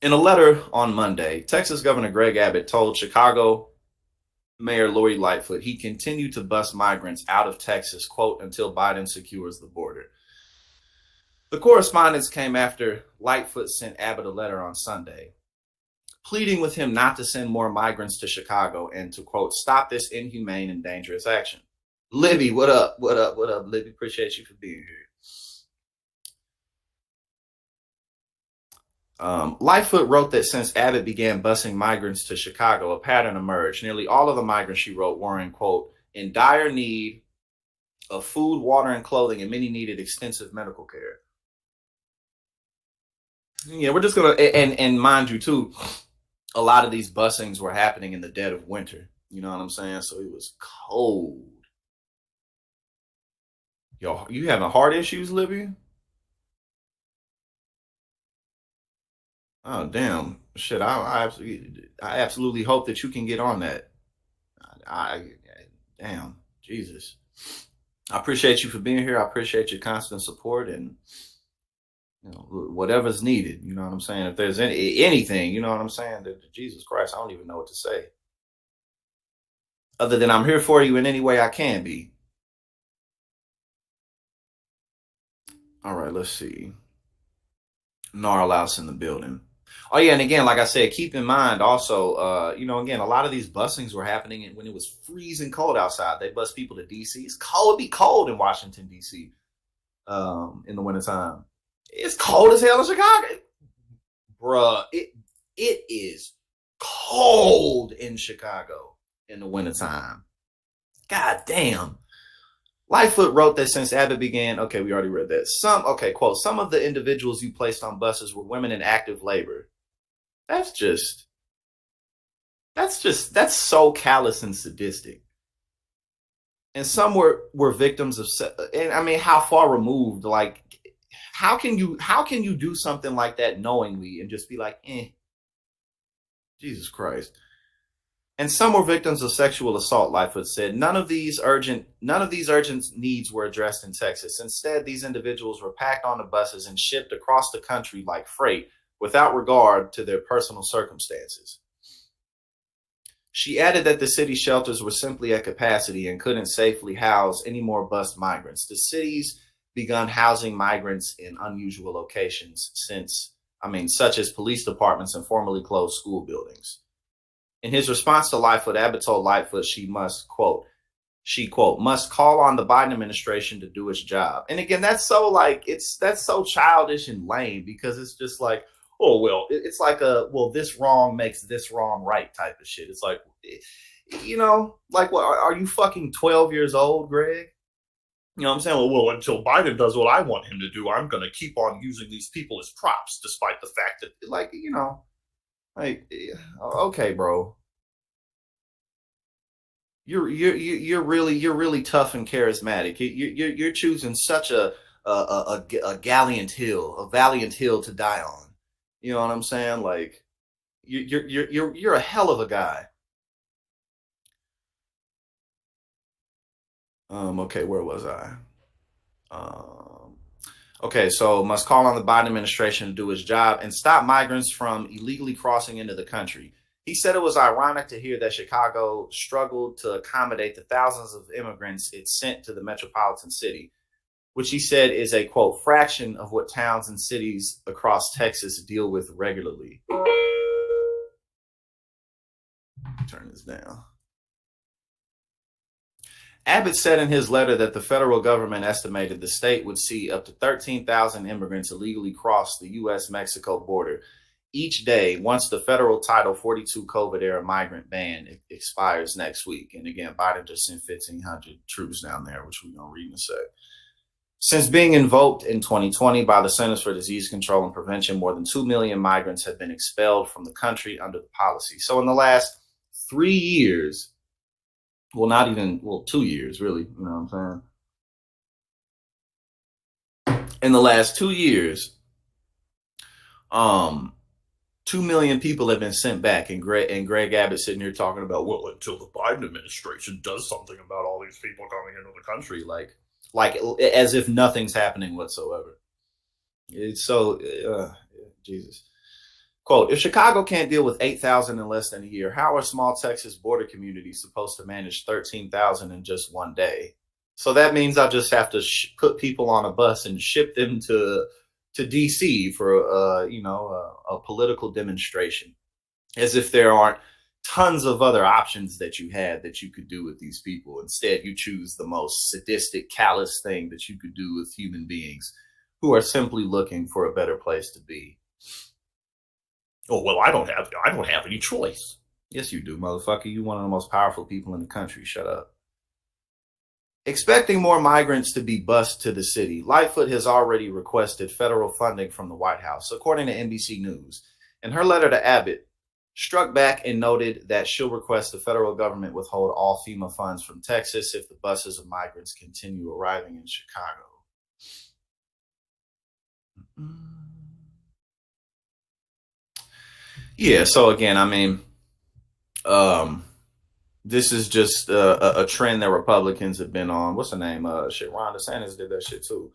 In a letter on Monday, Texas Governor Greg Abbott told Chicago Mayor Lori Lightfoot he continued to bus migrants out of Texas, quote, until Biden secures the border. The correspondence came after Lightfoot sent Abbott a letter on Sunday, pleading with him not to send more migrants to Chicago and to, quote, stop this inhumane and dangerous action. Libby, what up? What up? What up, Libby? Appreciate you for being here. Lightfoot wrote that since Abbott began busing migrants to Chicago, a pattern emerged. Nearly all of the migrants, she wrote, were in, quote, in dire need of food, water, and clothing, and many needed extensive medical care. Yeah, we're just gonna and mind you too, a lot of these busings were happening in the dead of winter. You know what I'm saying? So it was cold. Yo, you having heart issues, Libby? Oh damn, shit! I absolutely hope that you can get on that. I damn, Jesus. I appreciate you for being here. I appreciate your constant support and whatever's needed. You know what I'm saying? If there's anything, you know what I'm saying? Jesus Christ, I don't even know what to say other than I'm here for you in any way I can be. All right, let's see. Gnarl in the building. Oh yeah, and again, like I said, keep in mind also, again, a lot of these busings were happening when it was freezing cold outside. They bus people to DC. It's cold, it'd be cold in Washington, DC, in the wintertime. It's cold as hell in Chicago. Bruh, it is cold in Chicago in the wintertime. God damn. Lightfoot wrote that since Abbott began, okay, we already read that. Quote, some of the individuals you placed on buses were women in active labor. That's so callous and sadistic. And some were victims of, and I mean, how far removed, like, how can you do something like that knowingly and just be like, Jesus Christ. And some were victims of sexual assault, Lightfoot said. None of these urgent needs were addressed in Texas. Instead, these individuals were packed onto buses and shipped across the country like freight without regard to their personal circumstances. She added that the city shelters were simply at capacity and couldn't safely house any more bus migrants. The city's begun housing migrants in unusual locations such as police departments and formerly closed school buildings. In his response to Lightfoot, Abbott told Lightfoot must call on the Biden administration to do its job. And again, that's so childish and lame because it's just like, oh, well, it's like this wrong makes this wrong right type of shit. It's like, like, what, are you fucking 12 years old, Greg? You know what I'm saying? Well, until Biden does what I want him to do, I'm going to keep on using these people as props, despite the fact that, okay, bro. You're really tough and charismatic. You're choosing such a valiant hill to die on. You know what I'm saying? Like you're a hell of a guy. Okay, where was I? Okay, so must call on the Biden administration to do its job and stop migrants from illegally crossing into the country. He said it was ironic to hear that Chicago struggled to accommodate the thousands of immigrants it sent to the metropolitan city, which he said is a, quote, fraction of what towns and cities across Texas deal with regularly. Turn this down. Abbott said in his letter that the federal government estimated the state would see up to 13,000 immigrants illegally cross the U.S.-Mexico border each day once the federal Title 42 COVID-era migrant ban expires next week. And again, Biden just sent 1,500 troops down there, which we're going to read in a sec. Since being invoked in 2020 by the Centers for Disease Control and Prevention, more than 2 million migrants have been expelled from the country under the policy. So in the last 3 years, not even 2 years, really, you know what I'm saying? In the last 2 years, 2 million people have been sent back, and Greg Abbott sitting here talking about, well, until the Biden administration does something about all these people coming into the country, like as if nothing's happening whatsoever. It's so Jesus. Quote, if Chicago can't deal with 8,000 in less than a year, how are small Texas border communities supposed to manage 13,000 in just one day? So that means I just have to put people on a bus and ship them to DC for a political demonstration, as if there aren't tons of other options that you had that you could do with these people. Instead, you choose the most sadistic, callous thing that you could do with human beings who are simply looking for a better place to be. Oh well, I don't have any choice. Yes, you do, motherfucker. You one of the most powerful people in the country. Shut up. Expecting more migrants to be bused to the city, Lightfoot has already requested federal funding from the White House, according to NBC News. In her letter to Abbott, struck back and noted that she'll request the federal government withhold all FEMA funds from Texas if the buses of migrants continue arriving in Chicago. Yeah, so again, I mean, um, this is just a trend that Republicans have been on. What's the name? Ron DeSantis did that shit too.